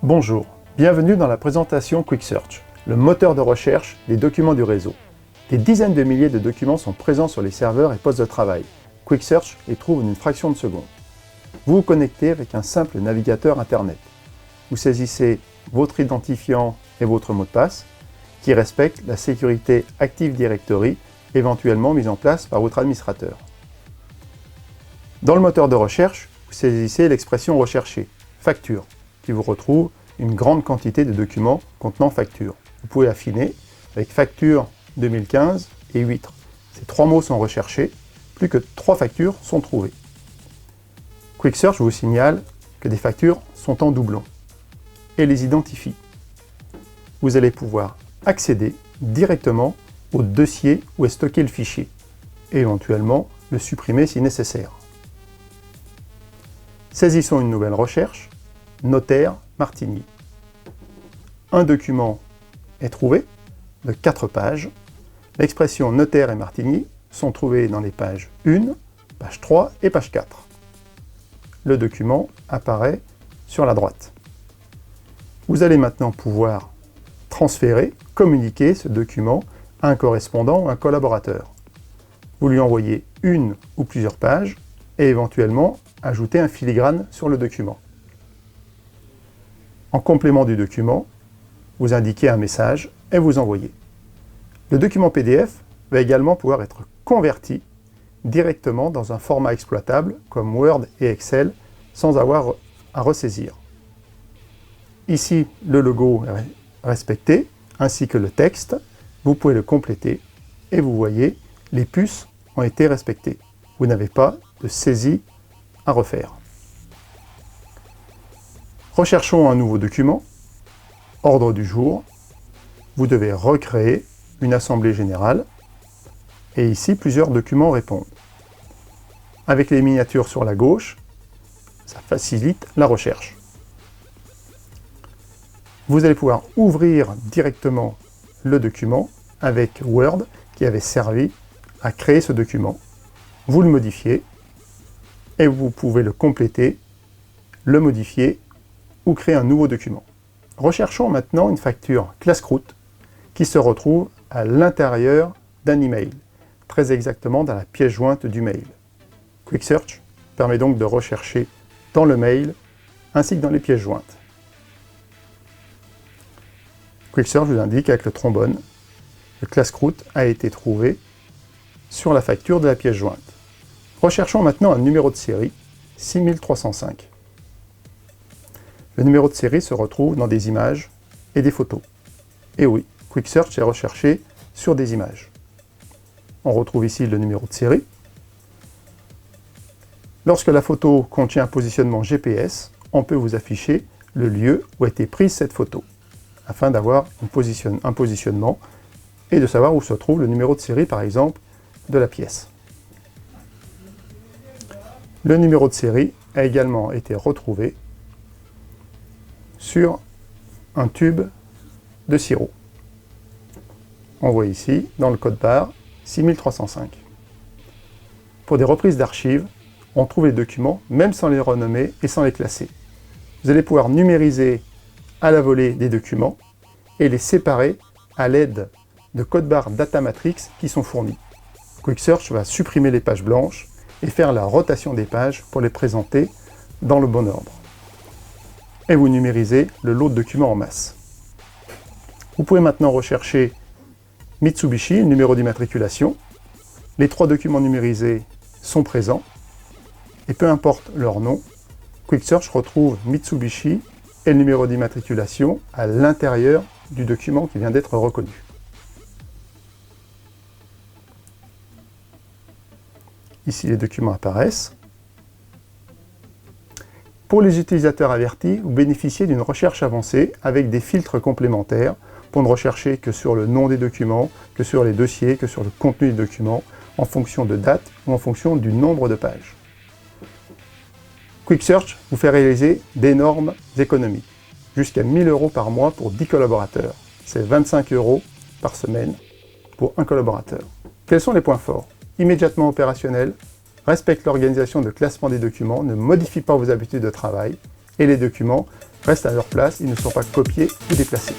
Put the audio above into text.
Bonjour, bienvenue dans la présentation Quick Search, le moteur de recherche des documents du réseau. Des dizaines de milliers de documents sont présents sur les serveurs et postes de travail. Quick Search les trouve en une fraction de seconde. Vous vous connectez avec un simple navigateur Internet. Vous saisissez votre identifiant et votre mot de passe, qui respectent la sécurité Active Directory, éventuellement mise en place par votre administrateur. Dans le moteur de recherche, vous saisissez l'expression recherchée, facture, qui vous retrouve une grande quantité de documents contenant facture. Vous pouvez affiner avec facture 2015 et huître. Ces trois mots sont recherchés, plus que 3 factures sont trouvées. Quick Search vous signale que des factures sont en doublon et les identifie. Vous allez pouvoir accéder directement au dossier où est stocké le fichier et éventuellement le supprimer si nécessaire. Saisissons une nouvelle recherche, Notaire Martigny. Un document est trouvé de 4 pages. L'expression Notaire et Martigny sont trouvées dans les pages 1, page 3 et page 4. Le document apparaît sur la droite. Vous allez maintenant pouvoir transférer, communiquer ce document à un correspondant ou un collaborateur. Vous lui envoyez une ou plusieurs pages et éventuellement ajouter un filigrane sur le document. En complément du document, vous indiquez un message et vous envoyez. Le document PDF va également pouvoir être converti directement dans un format exploitable comme Word et Excel sans avoir à ressaisir. Ici, le logo est respecté ainsi que le texte. Vous pouvez le compléter et vous voyez, les puces ont été respectées. Vous n'avez pas de saisie à refaire. Recherchons un nouveau document. Ordre du jour. Vous devez recréer une assemblée générale. Et ici, plusieurs documents répondent. Avec les miniatures sur la gauche, ça facilite la recherche. Vous allez pouvoir ouvrir directement le document avec Word qui avait servi à créer ce document. Vous le modifiez et vous pouvez le compléter, le modifier ou créer un nouveau document. Recherchons maintenant une facture classe-croûte qui se retrouve à l'intérieur d'un email, très exactement dans la pièce jointe du mail. Quick Search permet donc de rechercher dans le mail ainsi que dans les pièces jointes. Quick Search vous indique avec le trombone, le classe-croûte a été trouvé sur la facture de la pièce jointe. Recherchons maintenant un numéro de série 6305. Le numéro de série se retrouve dans des images et des photos. Et oui, Quick Search est recherché sur des images. On retrouve ici le numéro de série. Lorsque la photo contient un positionnement GPS, on peut vous afficher le lieu où a été prise cette photo, afin d'avoir un positionnement et de savoir où se trouve le numéro de série, par exemple, de la pièce. Le numéro de série a également été retrouvé sur un tube de sirop. On voit ici, dans le code barre, 6305. Pour des reprises d'archives, on trouve les documents même sans les renommer et sans les classer. Vous allez pouvoir numériser à la volée des documents et les séparer à l'aide de codes barres data matrix qui sont fournis. Quick Search va supprimer les pages blanches et faire la rotation des pages pour les présenter dans le bon ordre. Et vous numérisez le lot de documents en masse. Vous pouvez maintenant rechercher Mitsubishi, le numéro d'immatriculation. Les 3 documents numérisés sont présents et peu importe leur nom, Quick Search retrouve Mitsubishi et le numéro d'immatriculation à l'intérieur du document qui vient d'être reconnu. Ici, les documents apparaissent. Pour les utilisateurs avertis, vous bénéficiez d'une recherche avancée avec des filtres complémentaires pour ne rechercher que sur le nom des documents, que sur les dossiers, que sur le contenu des documents, en fonction de date ou en fonction du nombre de pages. Quick Search vous fait réaliser d'énormes économies, jusqu'à 1 000 € par mois pour 10 collaborateurs. C'est 25 € par semaine pour un collaborateur. Quels sont les points forts? Immédiatement opérationnel, respecte l'organisation de classement des documents, ne modifie pas vos habitudes de travail, et les documents restent à leur place, ils ne sont pas copiés ou déplacés.